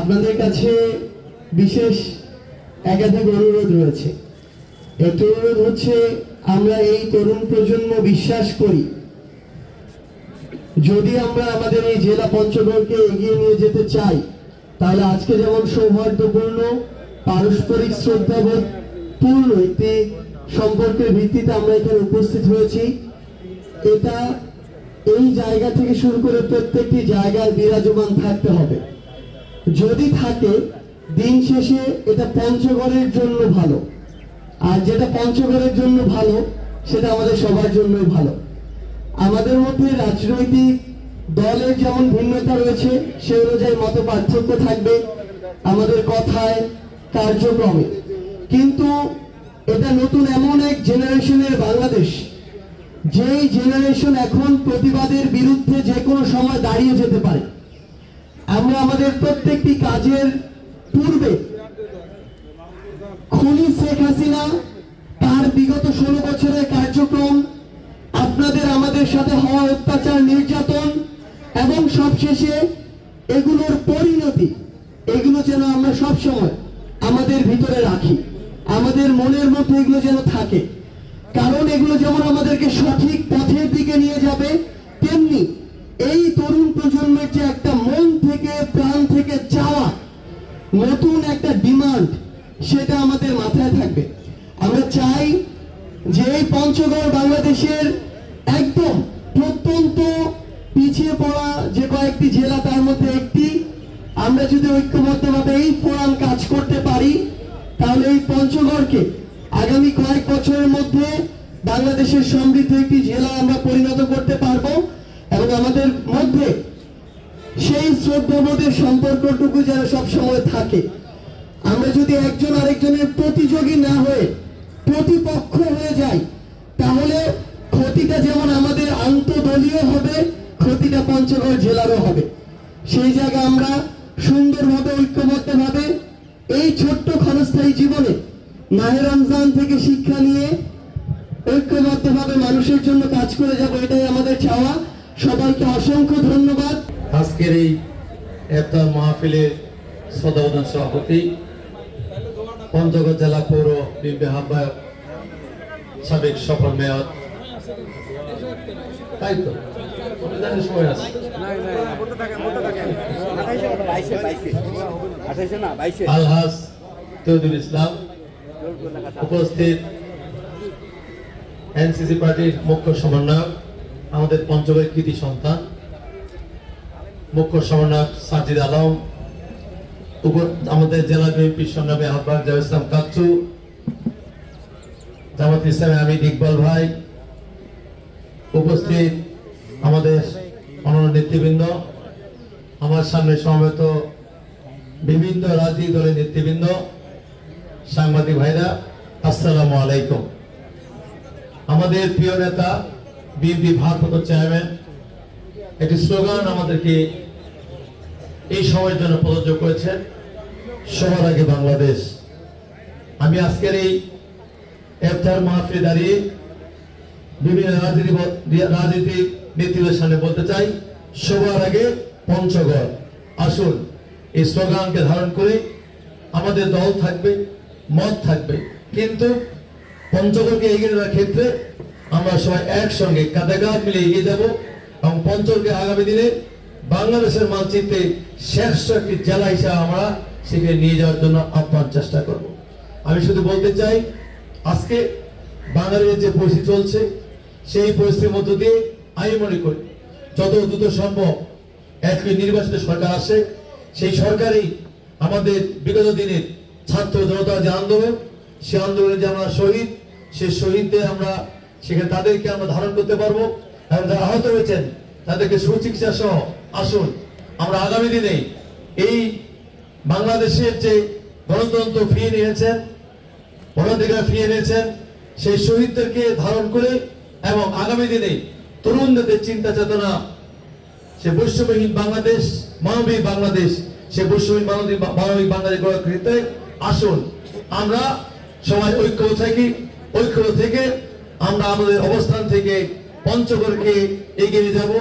আপনাদের কাছে বিশেষ একাধিক অনুরোধ রয়েছে। একটি অনুরোধ হচ্ছে, আমরা এই তরুণ প্রজন্ম বিশ্বাস করি যদি আমরা আমাদের এই জেলা পঞ্চগড়কে এগিয়ে নিয়ে যেতে চাই, তাহলে আজকে যেমন সৌহার্দ্যপূর্ণ পারস্পরিক শ্রদ্ধাবোধ পূর্ণ একটি সম্পর্কের ভিত্তিতে আমরা এখানে উপস্থিত হয়েছি, এটা এই জায়গা থেকে শুরু করে প্রত্যেকটি জায়গায় বিরাজমান থাকতে হবে। যদি থাকে, দিন শেষে এটা পঞ্চগড়ের জন্য ভালো, আর যেটা পঞ্চগড়ের জন্য ভালো সেটা আমাদের সবার জন্যই ভালো। আমাদের মধ্যে রাজনৈতিক দলের যেমন ভিন্নতা রয়েছে, সে অনুযায়ী মত পার্থক্য থাকবে আমাদের কথায়, কার্যক্রমে, কিন্তু এটা নতুন এমন এক জেনারেশনের বাংলাদেশ, যেই জেনারেশন এখন প্রতিবাদের বিরুদ্ধে যে কোনো সময় দাঁড়িয়ে যেতে পারে। আমরা আমাদের প্রত্যেকটি কাজের পূর্বে খুনি শেখ হাসিনা তার বিগত 16 বছরের কার্যক্রম, আপনাদের আমাদের সাথে হওয়া অত্যাচার, নির্যাতন এবং সবশেষে এগুলোর পরিণতি, এগুলো যেন আমরা সবসময় আমাদের ভিতরে রাখি, আমাদের মনের মধ্যে এগুলো যেন থাকে। কারণ এগুলো যেমন আমাদেরকে সঠিক পথের দিকে নিয়ে যাবে, তেমনি এই তরুণ প্রজন্মের যে একটা মন থেকে প্রাণ থেকে চাওয়া নতুন একটা ডিমান্ড, সেটা আমাদের মাথায় থাকবে। আমরা চাই যে এই পঞ্চগড় বাংলাদেশের একদম প্রত্যন্ত পিছিয়ে পড়া যে কয়েকটি জেলা, তার মধ্যে একটি। আমরা যদি ঐক্যবদ্ধভাবে এই ফোরাম কাজ করতে পারি, তাহলে এই পঞ্চগড়কে আগামী কয়েক বছরের মধ্যে বাংলাদেশের সমৃদ্ধ একটি জেলা আমরা পরিণত করতে পারবো, এবং আমাদের মধ্যে সেই শ্রদ্ধাবোধের সম্পর্কটুকু যেন সবসময় থাকে। আমরা যদি একজন আরেকজনের প্রতিযোগী না হয়ে প্রতিপক্ষ হয়ে যাই, তাহলে ক্ষতিটা যেমন আমাদের আন্তঃদলীয় হবে, ক্ষতিটা পঞ্চগড় জেলারও হবে। সেই জায়গায় আমরা সুন্দরভাবে ঐক্যবদ্ধভাবে এই ছোট্ট ক্ষণস্থায়ী জীবনে মাহে রমজান থেকে শিক্ষা নিয়ে ঐক্যবদ্ধভাবে মানুষের জন্য কাজ করে যাব, এটাই আমাদের চাওয়া। সবাইকে অসংখ্য ধন্যবাদ। আজকের এই ইফতার মাহফিলের সদস্য সভাপতি, পঞ্চগড় জেলা পৌর বিএনপি আহ্বায়ক, সাবেক সফল মেয়র, তাই তো সময় আছে, আলহাজ তৌহিদুল ইসলাম, উপস্থিত এনসিসি পার্টির মুখ্য সমন্বয়ক, আমাদের পঞ্চগড়ের কৃতি সন্তান মুখ্য সমন্বয়ক সাজিদ আলম, আমাদের জেলা বিএনপির সংগ্রামী আহ্বায়ক জাভেদ ইসলাম কাচ্চু, জামাত ইসলামী আমির ইকবাল ভাই, উপস্থিত আমাদের অন্যান্য নেতৃবৃন্দ, আমার সামনে সমবেত বিভিন্ন রাজনৈতিক দলের নেতৃবৃন্দ, সাংবাদিক ভাইরা, আসসালামু আলাইকুম। আমাদের প্রিয় নেতা বিএনপি ভারপ্রাপ্ত চেয়ারম্যান একটি স্লোগান আমাদেরকে এই সময়ের জন্য প্রযোজ্য করেছেন, সবার আগে বাংলাদেশ। আমি আজকের এই ইফতার মাহফিলে দাঁড়িয়ে বিভিন্ন রাজনীতিক নেতৃত্বের সামনে বলতে চাই, সবার আগে পঞ্চগড়। আসুন এই স্লোগানকে ধারণ করে আমাদের দল থাকবে, মত থাকবে, কিন্তু পঞ্চগড়কে এগিয়ে নেওয়ার ক্ষেত্রে আমরা সবাই একসঙ্গে কাঁধে কাঁধ মিলে এগিয়ে যাব, এবং পঞ্চগড়কে আগামী দিনে বাংলাদেশের মানচিত্রে শ্রেষ্ঠ একটি জেলা হিসাবে আমরা সেখানে নিয়ে যাওয়ার জন্য আপ্রাণ চেষ্টা করব। আমি শুধু বলতে চাই, আজকে বাংলাদেশের যে পরিস্থিতি চলছে, সেই পরিস্থিতির মধ্য দিয়ে আমি মনে করি যত দ্রুত সম্ভব একটি নির্বাচিত সরকার আসে, সেই সরকারই আমাদের বিগত দিনের ছাত্র জনতার যে আন্দোলন, সেই আন্দোলনে যে আমরা শহীদ, সেই শহীদদের আমরা সেখানে তাদেরকে আমরা ধারণ করতে পারবো, এবং যারা আহত হয়েছেন তাদেরকে সুচিকিৎসা সহ আসুন আমরা আগামী দিনে এই বাংলাদেশের যে গণতন্ত্র ফিরিয়ে নিয়েছেন, ভোটাধিকার ফিরিয়ে নিয়েছেন, সেই শহীদদেরকে ধারণ করে এবং আগামী দিনে তরুণদের চিন্তা চেতনা, সে বৈষম্যহীন বাংলাদেশ, মানবিক বাংলাদেশ, সে বৈষম্যহীন মানবিক বাংলাদেশ গড়ার ক্ষেত্রে আসুন আমরা সবাই ঐক্য থেকে আমরা আমাদের অবস্থান থেকে পঞ্চগড়কে এগিয়ে যাব।